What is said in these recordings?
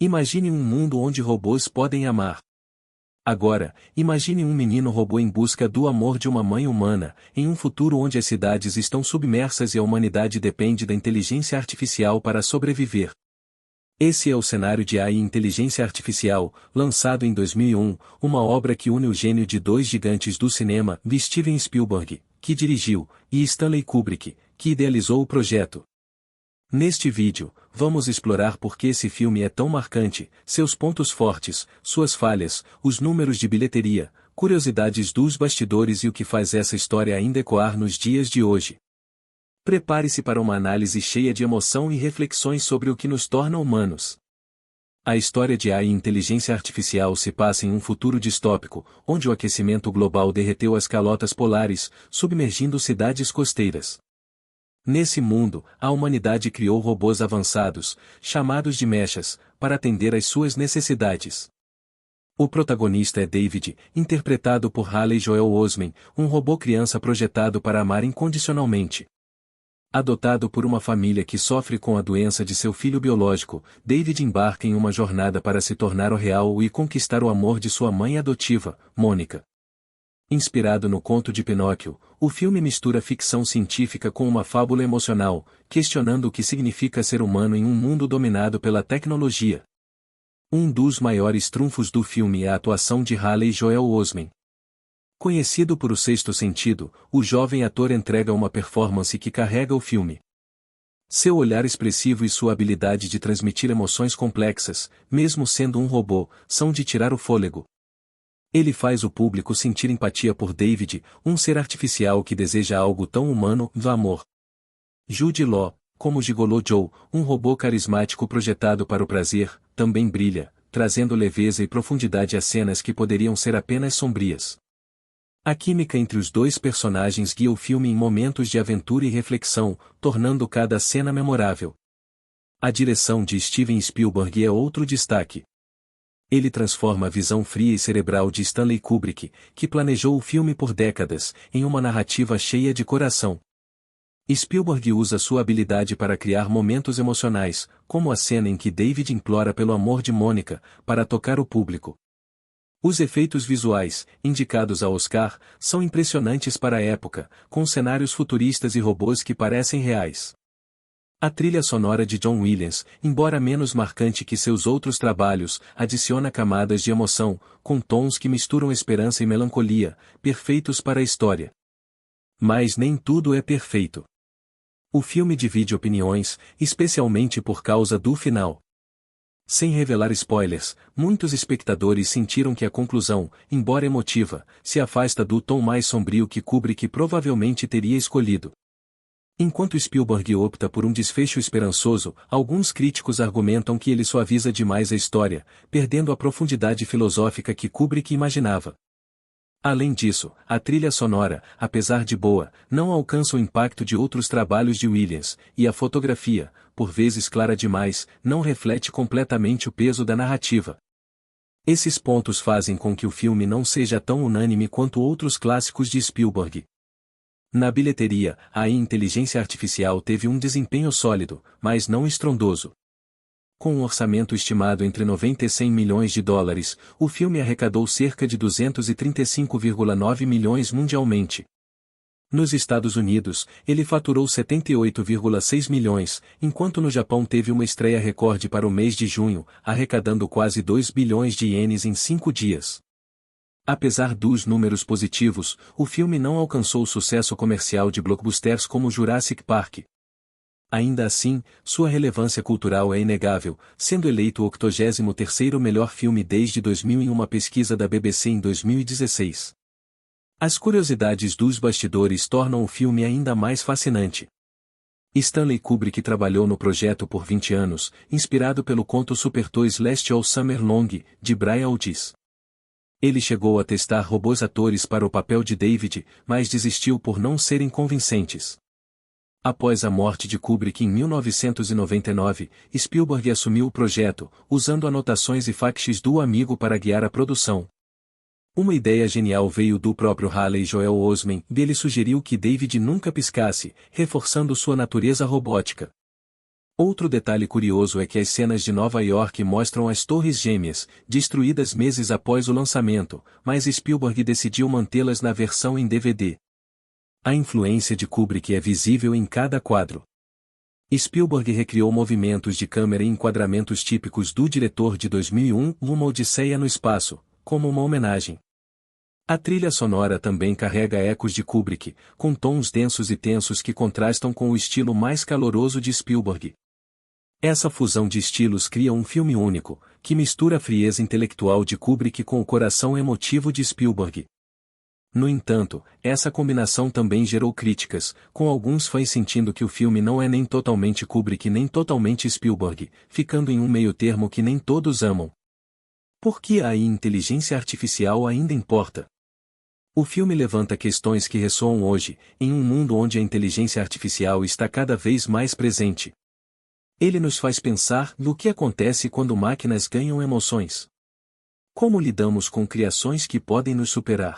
Imagine um mundo onde robôs podem amar. Agora, imagine um menino robô em busca do amor de uma mãe humana, em um futuro onde as cidades estão submersas e a humanidade depende da inteligência artificial para sobreviver. Esse é o cenário de AI Inteligência Artificial, lançado em 2001, uma obra que une o gênio de dois gigantes do cinema, Steven Spielberg, que dirigiu, e Stanley Kubrick, que idealizou o projeto. Neste vídeo, vamos explorar por que esse filme é tão marcante, seus pontos fortes, suas falhas, os números de bilheteria, curiosidades dos bastidores e o que faz essa história ainda ecoar nos dias de hoje. Prepare-se para uma análise cheia de emoção e reflexões sobre o que nos torna humanos. A história de AI e inteligência artificial se passa em um futuro distópico, onde o aquecimento global derreteu as calotas polares, submergindo cidades costeiras. Nesse mundo, a humanidade criou robôs avançados, chamados de mechas, para atender às suas necessidades. O protagonista é David, interpretado por Haley Joel Osment, um robô criança projetado para amar incondicionalmente. Adotado por uma família que sofre com a doença de seu filho biológico, David embarca em uma jornada para se tornar o real e conquistar o amor de sua mãe adotiva, Mônica. Inspirado no conto de Pinóquio, o filme mistura ficção científica com uma fábula emocional, questionando o que significa ser humano em um mundo dominado pela tecnologia. Um dos maiores trunfos do filme é a atuação de Haley Joel Osment. Conhecido por O Sexto Sentido, o jovem ator entrega uma performance que carrega o filme. Seu olhar expressivo e sua habilidade de transmitir emoções complexas, mesmo sendo um robô, são de tirar o fôlego. Ele faz o público sentir empatia por David, um ser artificial que deseja algo tão humano, do amor. Jude Law, como Gigolo Joe, um robô carismático projetado para o prazer, também brilha, trazendo leveza e profundidade a cenas que poderiam ser apenas sombrias. A química entre os dois personagens guia o filme em momentos de aventura e reflexão, tornando cada cena memorável. A direção de Steven Spielberg é outro destaque. Ele transforma a visão fria e cerebral de Stanley Kubrick, que planejou o filme por décadas, em uma narrativa cheia de coração. Spielberg usa sua habilidade para criar momentos emocionais, como a cena em que David implora pelo amor de Mônica, para tocar o público. Os efeitos visuais, indicados ao Oscar, são impressionantes para a época, com cenários futuristas e robôs que parecem reais. A trilha sonora de John Williams, embora menos marcante que seus outros trabalhos, adiciona camadas de emoção, com tons que misturam esperança e melancolia, perfeitos para a história. Mas nem tudo é perfeito. O filme divide opiniões, especialmente por causa do final. Sem revelar spoilers, muitos espectadores sentiram que a conclusão, embora emotiva, se afasta do tom mais sombrio que Kubrick provavelmente teria escolhido. Enquanto Spielberg opta por um desfecho esperançoso, alguns críticos argumentam que ele suaviza demais a história, perdendo a profundidade filosófica que Kubrick imaginava. Além disso, a trilha sonora, apesar de boa, não alcança o impacto de outros trabalhos de Williams, e a fotografia, por vezes clara demais, não reflete completamente o peso da narrativa. Esses pontos fazem com que o filme não seja tão unânime quanto outros clássicos de Spielberg. Na bilheteria, a inteligência artificial teve um desempenho sólido, mas não estrondoso. Com um orçamento estimado entre 90 e 100 milhões de dólares, o filme arrecadou cerca de 235,9 milhões mundialmente. Nos Estados Unidos, ele faturou 78,6 milhões, enquanto no Japão teve uma estreia recorde para o mês de junho, arrecadando quase 2 bilhões de ienes em 5 dias. Apesar dos números positivos, o filme não alcançou o sucesso comercial de blockbusters como Jurassic Park. Ainda assim, sua relevância cultural é inegável, sendo eleito o 83º melhor filme desde 2000 em uma pesquisa da BBC em 2016. As curiosidades dos bastidores tornam o filme ainda mais fascinante. Stanley Kubrick trabalhou no projeto por 20 anos, inspirado pelo conto Super Toys Last All Summer Long, de Brian Aldiss. Ele chegou a testar robôs atores para o papel de David, mas desistiu por não serem convincentes. Após a morte de Kubrick em 1999, Spielberg assumiu o projeto, usando anotações e facsheets do amigo para guiar a produção. Uma ideia genial veio do próprio Haley Joel Osment, e ele sugeriu que David nunca piscasse, reforçando sua natureza robótica. Outro detalhe curioso é que as cenas de Nova York mostram as Torres Gêmeas, destruídas meses após o lançamento, mas Spielberg decidiu mantê-las na versão em DVD. A influência de Kubrick é visível em cada quadro. Spielberg recriou movimentos de câmera e enquadramentos típicos do diretor de 2001, Uma Odisseia no Espaço, como uma homenagem. A trilha sonora também carrega ecos de Kubrick, com tons densos e tensos que contrastam com o estilo mais caloroso de Spielberg. Essa fusão de estilos cria um filme único, que mistura a frieza intelectual de Kubrick com o coração emotivo de Spielberg. No entanto, essa combinação também gerou críticas, com alguns fãs sentindo que o filme não é nem totalmente Kubrick nem totalmente Spielberg, ficando em um meio-termo que nem todos amam. Por que a inteligência artificial ainda importa? O filme levanta questões que ressoam hoje, em um mundo onde a inteligência artificial está cada vez mais presente. Ele nos faz pensar no que acontece quando máquinas ganham emoções. Como lidamos com criações que podem nos superar?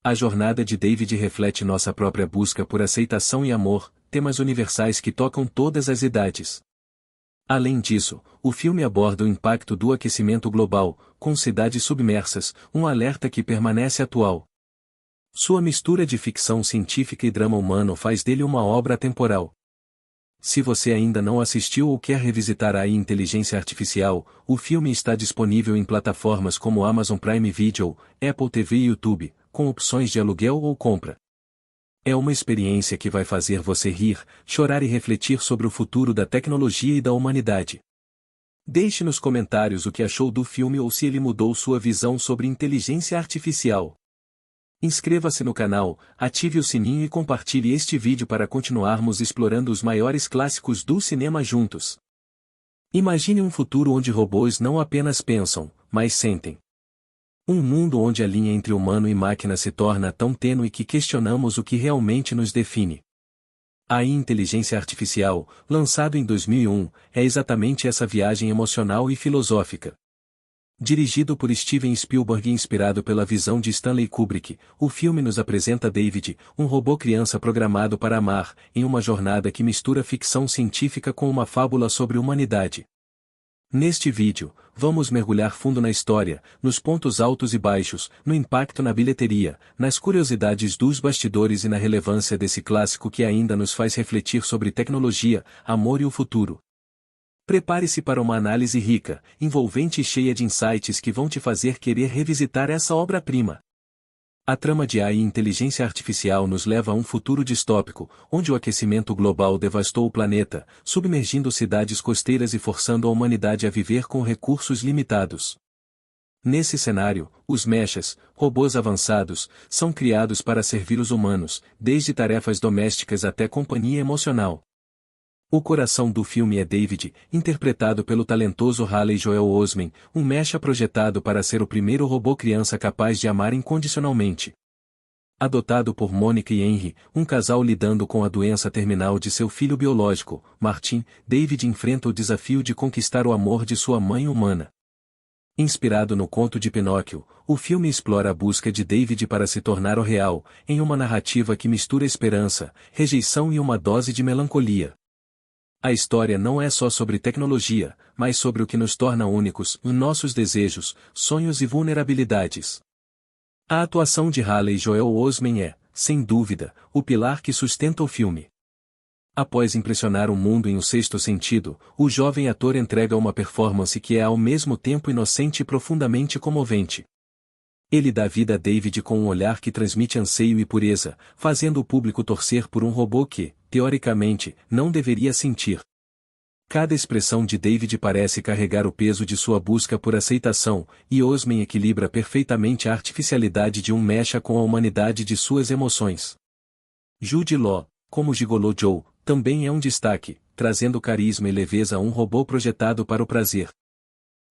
A jornada de David reflete nossa própria busca por aceitação e amor, temas universais que tocam todas as idades. Além disso, o filme aborda o impacto do aquecimento global, com cidades submersas, um alerta que permanece atual. Sua mistura de ficção científica e drama humano faz dele uma obra atemporal. Se você ainda não assistiu ou quer revisitar a inteligência artificial, o filme está disponível em plataformas como Amazon Prime Video, Apple TV e YouTube, com opções de aluguel ou compra. É uma experiência que vai fazer você rir, chorar e refletir sobre o futuro da tecnologia e da humanidade. Deixe nos comentários o que achou do filme ou se ele mudou sua visão sobre inteligência artificial. Inscreva-se no canal, ative o sininho e compartilhe este vídeo para continuarmos explorando os maiores clássicos do cinema juntos. Imagine um futuro onde robôs não apenas pensam, mas sentem. Um mundo onde a linha entre humano e máquina se torna tão tênue que questionamos o que realmente nos define. A inteligência artificial, lançado em 2001, é exatamente essa viagem emocional e filosófica. Dirigido por Steven Spielberg e inspirado pela visão de Stanley Kubrick, o filme nos apresenta David, um robô criança programado para amar, em uma jornada que mistura ficção científica com uma fábula sobre humanidade. Neste vídeo, vamos mergulhar fundo na história, nos pontos altos e baixos, no impacto na bilheteria, nas curiosidades dos bastidores e na relevância desse clássico que ainda nos faz refletir sobre tecnologia, amor e o futuro. Prepare-se para uma análise rica, envolvente e cheia de insights que vão te fazer querer revisitar essa obra-prima. A trama de AI e inteligência artificial nos leva a um futuro distópico, onde o aquecimento global devastou o planeta, submergindo cidades costeiras e forçando a humanidade a viver com recursos limitados. Nesse cenário, os mechas, robôs avançados, são criados para servir os humanos, desde tarefas domésticas até companhia emocional. O coração do filme é David, interpretado pelo talentoso Haley Joel Osment, um mecha projetado para ser o primeiro robô criança capaz de amar incondicionalmente. Adotado por Monica e Henry, um casal lidando com a doença terminal de seu filho biológico, Martin, David enfrenta o desafio de conquistar o amor de sua mãe humana. Inspirado no conto de Pinóquio, o filme explora a busca de David para se tornar o real, em uma narrativa que mistura esperança, rejeição e uma dose de melancolia. A história não é só sobre tecnologia, mas sobre o que nos torna únicos, nossos desejos, sonhos e vulnerabilidades. A atuação de Haley Joel Osment é, sem dúvida, o pilar que sustenta o filme. Após impressionar o mundo em O Sexto Sentido, o jovem ator entrega uma performance que é ao mesmo tempo inocente e profundamente comovente. Ele dá vida a David com um olhar que transmite anseio e pureza, fazendo o público torcer por um robô que, teoricamente, não deveria sentir. Cada expressão de David parece carregar o peso de sua busca por aceitação, e Osment equilibra perfeitamente a artificialidade de um mecha com a humanidade de suas emoções. Jude Law, como Gigolo Joe, também é um destaque, trazendo carisma e leveza a um robô projetado para o prazer.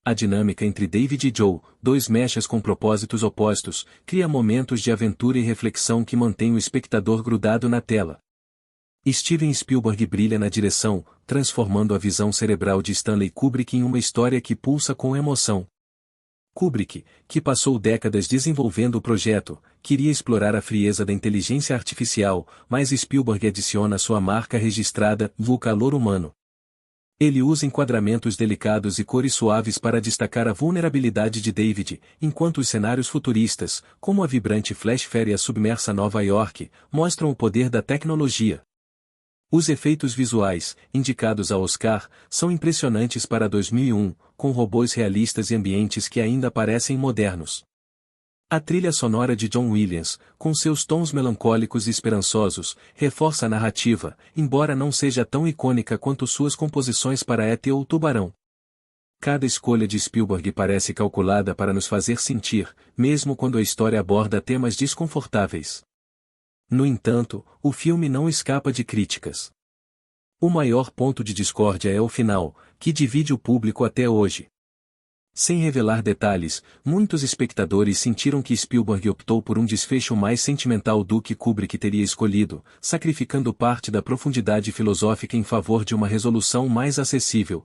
A dinâmica entre David e Joe, dois mechas com propósitos opostos, cria momentos de aventura e reflexão que mantêm o espectador grudado na tela. Steven Spielberg brilha na direção, transformando a visão cerebral de Stanley Kubrick em uma história que pulsa com emoção. Kubrick, que passou décadas desenvolvendo o projeto, queria explorar a frieza da inteligência artificial, mas Spielberg adiciona sua marca registrada, o calor humano. Ele usa enquadramentos delicados e cores suaves para destacar a vulnerabilidade de David, enquanto os cenários futuristas, como a vibrante Flash Féria submersa Nova York, mostram o poder da tecnologia. Os efeitos visuais, indicados ao Oscar, são impressionantes para 2001, com robôs realistas e ambientes que ainda parecem modernos. A trilha sonora de John Williams, com seus tons melancólicos e esperançosos, reforça a narrativa, embora não seja tão icônica quanto suas composições para E.T. ou Tubarão. Cada escolha de Spielberg parece calculada para nos fazer sentir, mesmo quando a história aborda temas desconfortáveis. No entanto, o filme não escapa de críticas. O maior ponto de discórdia é o final, que divide o público até hoje. Sem revelar detalhes, muitos espectadores sentiram que Spielberg optou por um desfecho mais sentimental do que Kubrick teria escolhido, sacrificando parte da profundidade filosófica em favor de uma resolução mais acessível.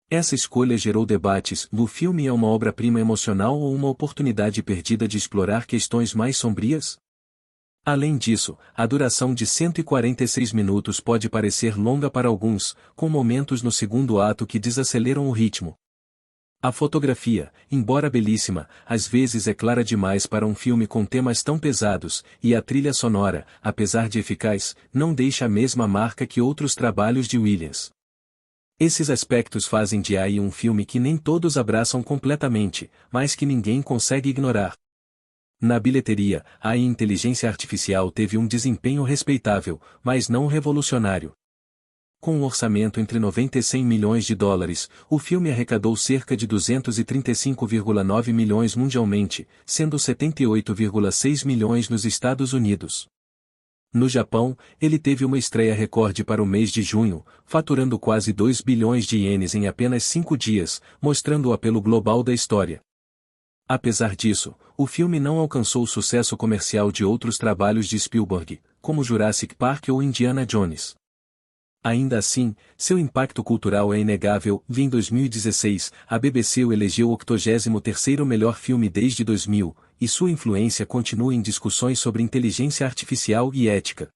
Essa escolha gerou debates: o filme é uma obra-prima emocional ou uma oportunidade perdida de explorar questões mais sombrias? Além disso, a duração de 146 minutos pode parecer longa para alguns, com momentos no segundo ato que desaceleram o ritmo. A fotografia, embora belíssima, às vezes é clara demais para um filme com temas tão pesados, e a trilha sonora, apesar de eficaz, não deixa a mesma marca que outros trabalhos de Williams. Esses aspectos fazem de AI um filme que nem todos abraçam completamente, mas que ninguém consegue ignorar. Na bilheteria, a inteligência artificial teve um desempenho respeitável, mas não revolucionário. Com um orçamento entre 90 e 100 milhões de dólares, o filme arrecadou cerca de 235,9 milhões mundialmente, sendo 78,6 milhões nos Estados Unidos. No Japão, ele teve uma estreia recorde para o mês de junho, faturando quase 2 bilhões de ienes em apenas 5 dias, mostrando o apelo global da história. Apesar disso, o filme não alcançou o sucesso comercial de outros trabalhos de Spielberg, como Jurassic Park ou Indiana Jones. Ainda assim, seu impacto cultural é inegável. Em 2016, a BBC o elegeu o 83º melhor filme desde 2000, e sua influência continua em discussões sobre inteligência artificial e ética.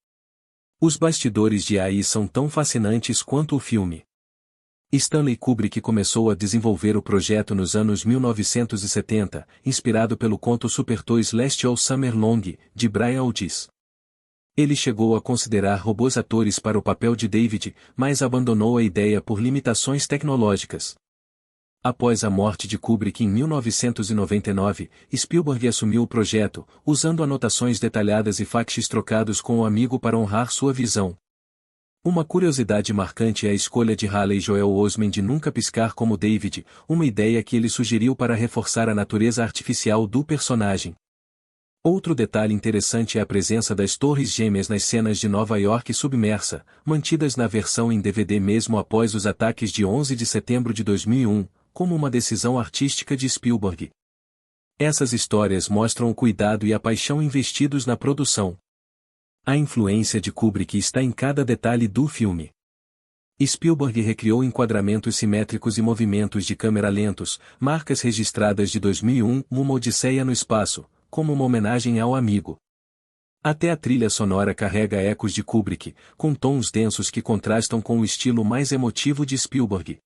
Os bastidores de AI são tão fascinantes quanto o filme. Stanley Kubrick começou a desenvolver o projeto nos anos 1970, inspirado pelo conto Super Toys Last All Summer Long, de Brian Aldiss. Ele chegou a considerar robôs atores para o papel de David, mas abandonou a ideia por limitações tecnológicas. Após a morte de Kubrick em 1999, Spielberg assumiu o projeto, usando anotações detalhadas e faixes trocados com o amigo para honrar sua visão. Uma curiosidade marcante é a escolha de Haley Joel Osment de nunca piscar como David, uma ideia que ele sugeriu para reforçar a natureza artificial do personagem. Outro detalhe interessante é a presença das Torres Gêmeas nas cenas de Nova York submersa, mantidas na versão em DVD mesmo após os ataques de 11 de setembro de 2001, como uma decisão artística de Spielberg. Essas histórias mostram o cuidado e a paixão investidos na produção. A influência de Kubrick está em cada detalhe do filme. Spielberg recriou enquadramentos simétricos e movimentos de câmera lentos, marcas registradas de 2001, uma Odisseia no Espaço, como uma homenagem ao amigo. Até a trilha sonora carrega ecos de Kubrick, com tons densos que contrastam com o estilo mais emotivo de Spielberg.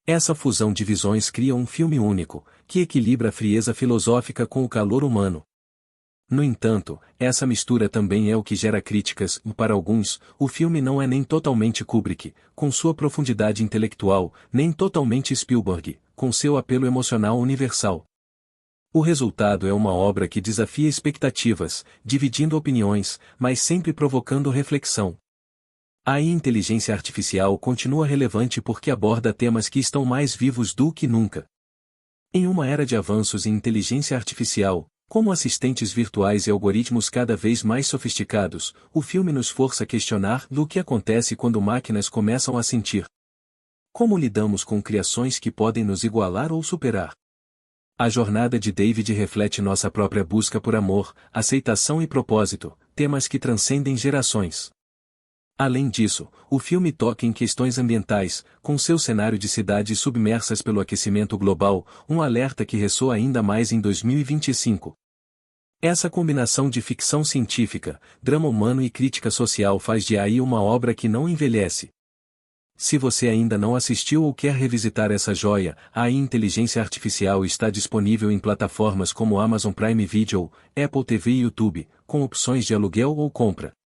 Essa fusão de visões cria um filme único, que equilibra a frieza filosófica com o calor humano. No entanto, essa mistura também é o que gera críticas. Para alguns, o filme não é nem totalmente Kubrick, com sua profundidade intelectual, nem totalmente Spielberg, com seu apelo emocional universal. O resultado é uma obra que desafia expectativas, dividindo opiniões, mas sempre provocando reflexão. A inteligência artificial continua relevante porque aborda temas que estão mais vivos do que nunca. Em uma era de avanços em inteligência artificial, como assistentes virtuais e algoritmos cada vez mais sofisticados, o filme nos força a questionar o que acontece quando máquinas começam a sentir. Como lidamos com criações que podem nos igualar ou superar? A jornada de David reflete nossa própria busca por amor, aceitação e propósito, temas que transcendem gerações. Além disso, o filme toca em questões ambientais, com seu cenário de cidades submersas pelo aquecimento global, um alerta que ressoa ainda mais em 2025. Essa combinação de ficção científica, drama humano e crítica social faz de AI uma obra que não envelhece. Se você ainda não assistiu ou quer revisitar essa joia, a inteligência artificial está disponível em plataformas como Amazon Prime Video, Apple TV e YouTube, com opções de aluguel ou compra.